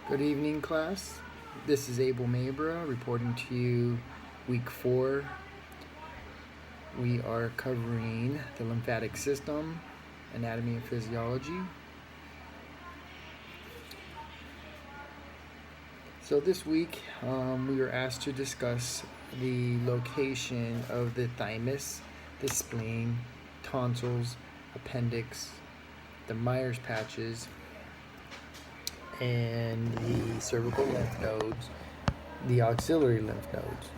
Good evening, class. This is Abel Mabra reporting to you week 4. We are covering the lymphatic system, anatomy and physiology. So this week we were asked to discuss the location of the thymus, the spleen, tonsils, appendix, the Meyer's patches, and the cervical lymph nodes, the axillary lymph nodes.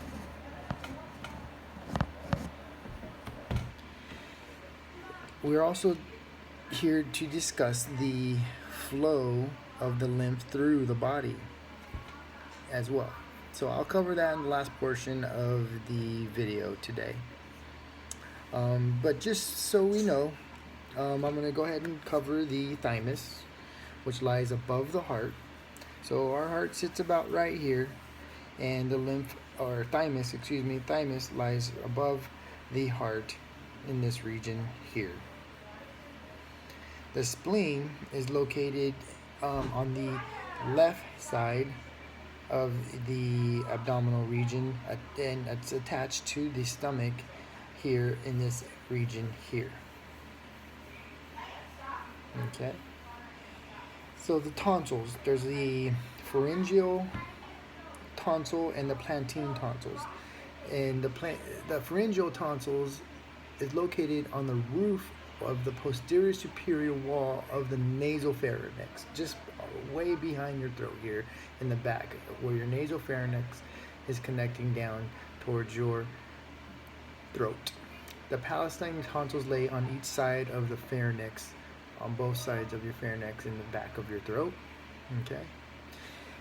We're also here to discuss the flow of the lymph through the body as well. So I'll cover that in the last portion of the video today. But just so we know, I'm going to go ahead and cover the thymus, which lies above the heart. So our heart sits about right here, and the thymus lies above the heart in this region here. The spleen is located on the left side of the abdominal region, and it's attached to the stomach here in this region here. Okay. So the tonsils, there's the pharyngeal tonsil and the plantar tonsils. And the pharyngeal tonsils is located on the roof of the posterior superior wall of the nasopharynx, just way behind your throat here in the back, where your nasopharynx is connecting down towards your throat. The palatine tonsils lay on each side of the pharynx, on both sides of your pharynx in the back of your throat. Okay.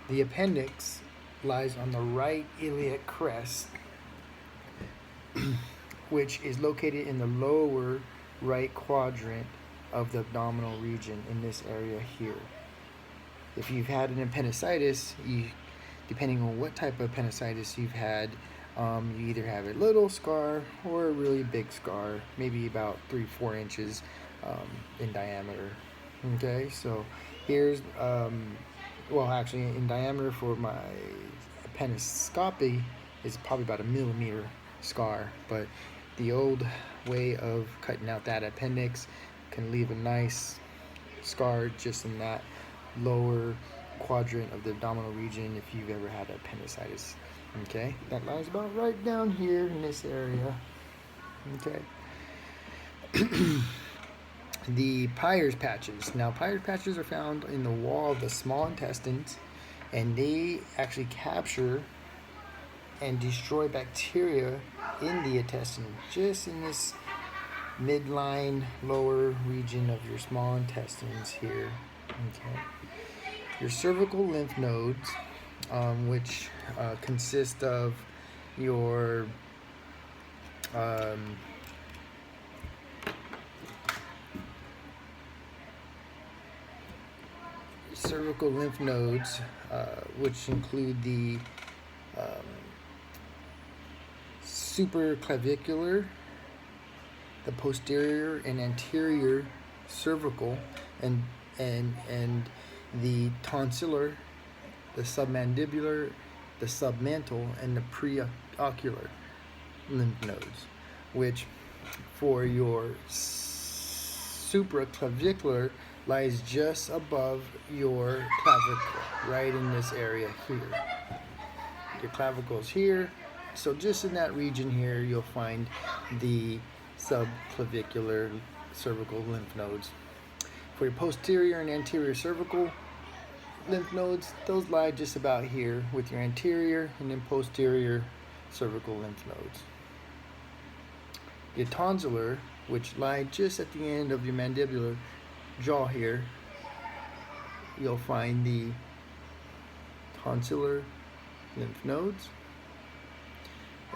The appendix lies on the right iliac crest, which is located in the lower right quadrant of the abdominal region in this area here. If you've had an appendicitis, depending on what type of appendicitis you've had, you either have a little scar or a really big scar, maybe about 3-4 inches in diameter. Okay, so here's actually in diameter for my appendicoscopy is probably about 1 millimeter scar, but the old way of cutting out that appendix can leave a nice scar just in that lower quadrant of the abdominal region if you've ever had appendicitis. Okay, that lies about right down here in this area. Okay. The Peyer's patches. Now, Peyer's patches are found in the wall of the small intestines, and they actually capture and destroy bacteria in the intestine, just in this midline lower region of your small intestines here. Okay. Your cervical lymph nodes, which consist of your cervical lymph nodes, which include the supraclavicular, the posterior and anterior cervical, and the tonsillar, the submandibular, the submental, and the preocular lymph nodes, which for your supraclavicular lies just above your clavicle, right in this area here. Your clavicle is here, so just in that region here you'll find the subclavicular cervical lymph nodes. For your posterior and anterior cervical lymph nodes, those lie just about here with your anterior and then posterior cervical lymph nodes. Your tonsillar, which lie just at the end of your mandibular jaw here, you'll find the tonsillar lymph nodes.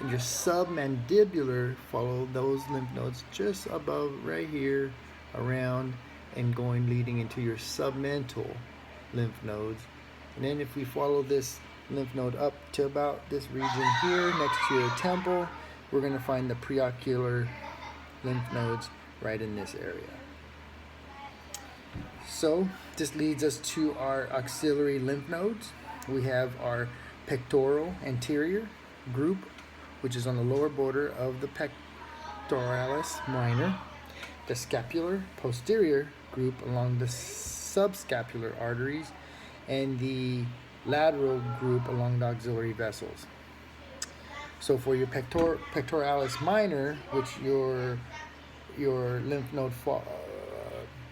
And your submandibular follow those lymph nodes just above right here, around and going leading into your submental lymph nodes. And then if we follow this lymph node up to about this region here next to your temple, we're going to find the preocular lymph nodes right in this area. So this leads us to our auxiliary lymph nodes. We have our pectoral anterior group, which is on the lower border of the pectoralis minor, the scapular posterior group along the subscapular arteries, and the lateral group along the auxiliary vessels. So for your pectoralis minor, which your lymph node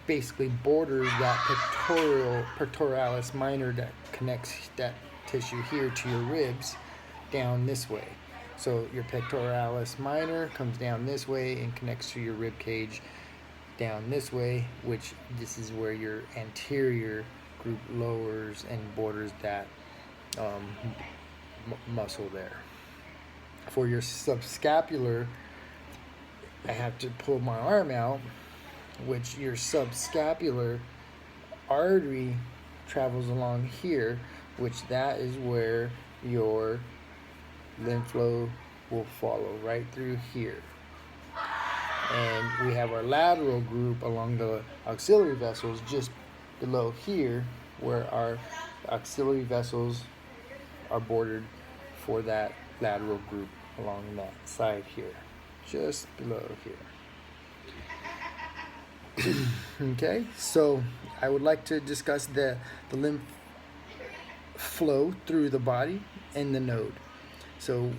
basically borders that pectoralis minor that connects that tissue here to your ribs down this way. So your pectoralis minor comes down this way and connects to your rib cage down this way, which this is where your anterior group lowers and borders that muscle there. For your subscapular, I have to pull my arm out, which your subscapular artery travels along here, which that is where your lymph flow will follow right through here. And we have our lateral group along the auxiliary vessels just below here, where our auxiliary vessels are bordered for that lateral group along that side here, just below here. Okay, so I would like to discuss the lymph flow through the body and the node. So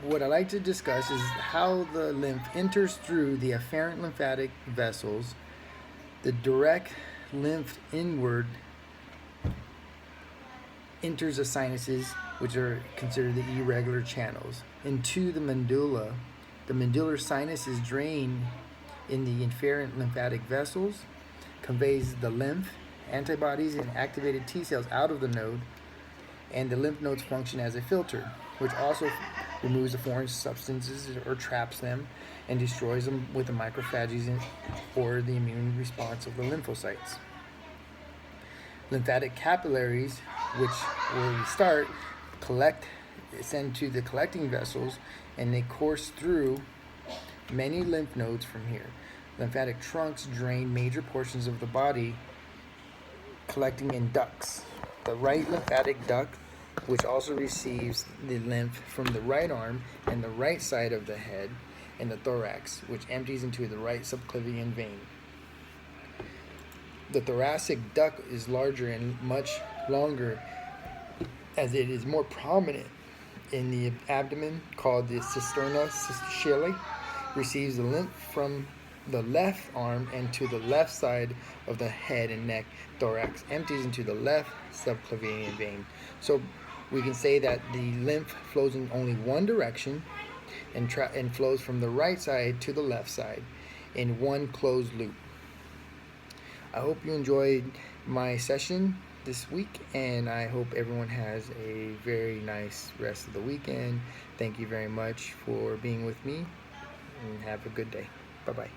what I like to discuss is how the lymph enters through the afferent lymphatic vessels, the direct lymph inward enters the sinuses, which are considered the irregular channels, into the medulla. The medullary sinus is drained in the afferent lymphatic vessels, conveys the lymph, antibodies, and activated T cells out of the node, and the lymph nodes function as a filter, which also removes the foreign substances or traps them and destroys them with the macrophages or the immune response of the lymphocytes. Lymphatic capillaries, which where we start, send to the collecting vessels, and they course through many lymph nodes from here. Lymphatic trunks drain major portions of the body, collecting in ducts. The right lymphatic duct, which also receives the lymph from the right arm and the right side of the head and the thorax, which empties into the right subclavian vein. The thoracic duct is larger and much longer, as it is more prominent in the abdomen, called the cisterna coeli, receives the lymph from the left arm and to the left side of the head and neck. Thorax empties into the left subclavian vein. So we can say that the lymph flows in only one direction and flows from the right side to the left side in one closed loop. I hope you enjoyed my session this week, and I hope everyone has a very nice rest of the weekend. Thank you very much for being with me, and have a good day. Bye-bye.